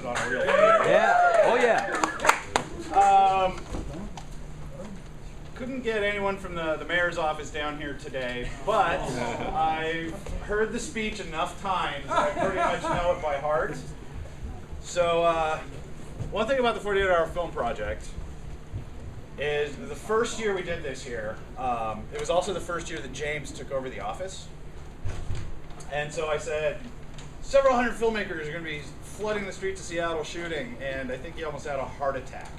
it on a real theater. Yeah. Oh yeah. Couldn't get anyone from the mayor's office down here today, but I've heard the speech enough times that I pretty much know it by heart. So one thing about the 48-hour film project is the first year we did this here, it was also the first year that James took over the office. And so I said, several hundred filmmakers are going to be flooding the streets of Seattle shooting, and I think he almost had a heart attack.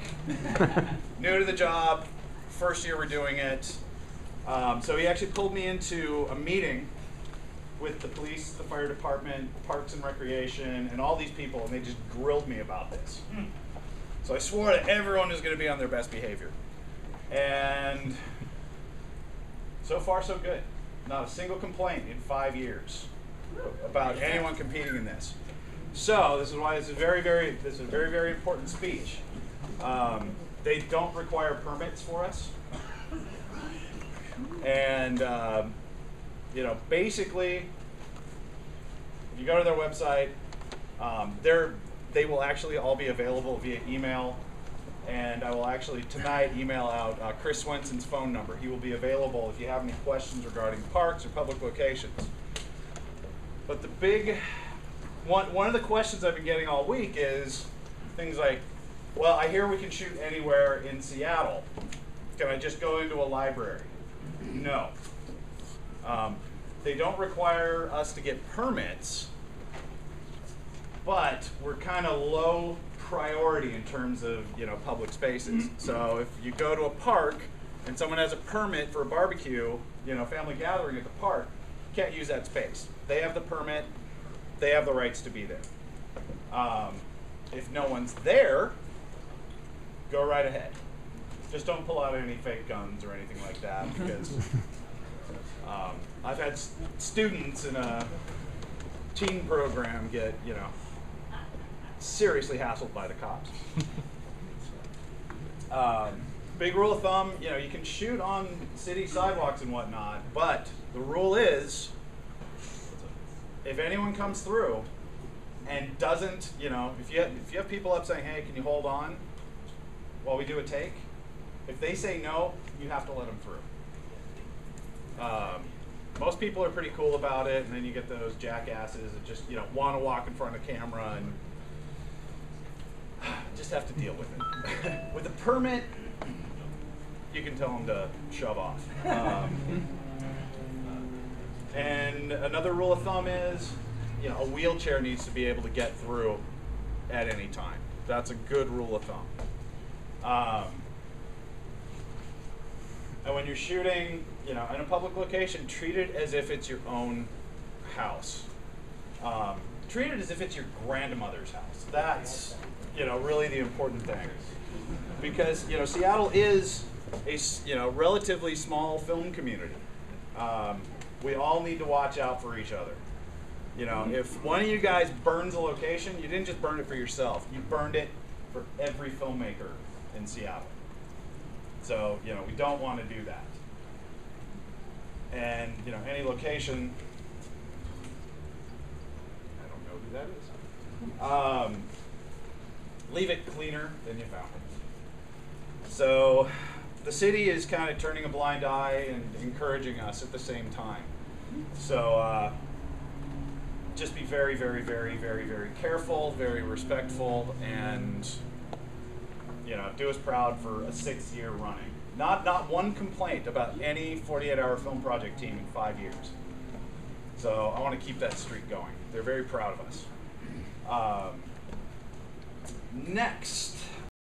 New to the job, first year we're doing it. So he actually pulled me into a meeting with the police, the fire department, Parks and Recreation, and all these people, and they just grilled me about this. So I swore that everyone was going to be on their best behavior. And so far so good. Not a single complaint in 5 years about anyone competing in this. So this is why this is a very important speech. They don't require permits for us, and you know, basically, if you go to their website, they will actually all be available via email, and I will actually tonight email out Chris Swenson's phone number. He will be available if you have any questions regarding parks or public locations. But the big one of the questions I've been getting all week is things like, well, I hear we can shoot anywhere in Seattle. Can I just go into a library? No. They don't require us to get permits, but we're kind of low priority in terms of, you know, public spaces. So if you go to a park and someone has a permit for a barbecue, you know, family gathering at the park, you can't use that space. They have the permit, they have the rights to be there. If no one's there, go right ahead. Just don't pull out any fake guns or anything like that, because I've had students in a teen program get, you know, seriously hassled by the cops. Big rule of thumb, you know, you can shoot on city sidewalks and whatnot, but the rule is, if anyone comes through and doesn't, you know, if you have people up saying, hey, can you hold on while we do a take? If they say no, you have to let them through. Most people are pretty cool about it, and then you get those jackasses that just, you know, want to walk in front of the camera and just have to deal with it. With a permit, you can tell them to shove off. And another rule of thumb is, you know, a wheelchair needs to be able to get through at any time. That's a good rule of thumb. And when you're shooting, you know, in a public location, treat it as if it's your own house. Treat it as if it's your grandmother's house. That's, you know, really the important thing. Because, you know, Seattle is a, you know, relatively small film community. We all need to watch out for each other. You know, if one of you guys burns a location, you didn't just burn it for yourself. You burned it for every filmmaker in Seattle. So, you know, we don't want to do that. And, you know, any location, I don't know who that is. Leave it cleaner than you found it. So the city is kind of turning a blind eye and encouraging us at the same time. So just be very, very, very, very, very careful, very respectful, and, you know, do us proud for a 6th year running. Not one complaint about any 48-hour film project team in 5 years. So I want to keep that streak going. They're very proud of us. Next,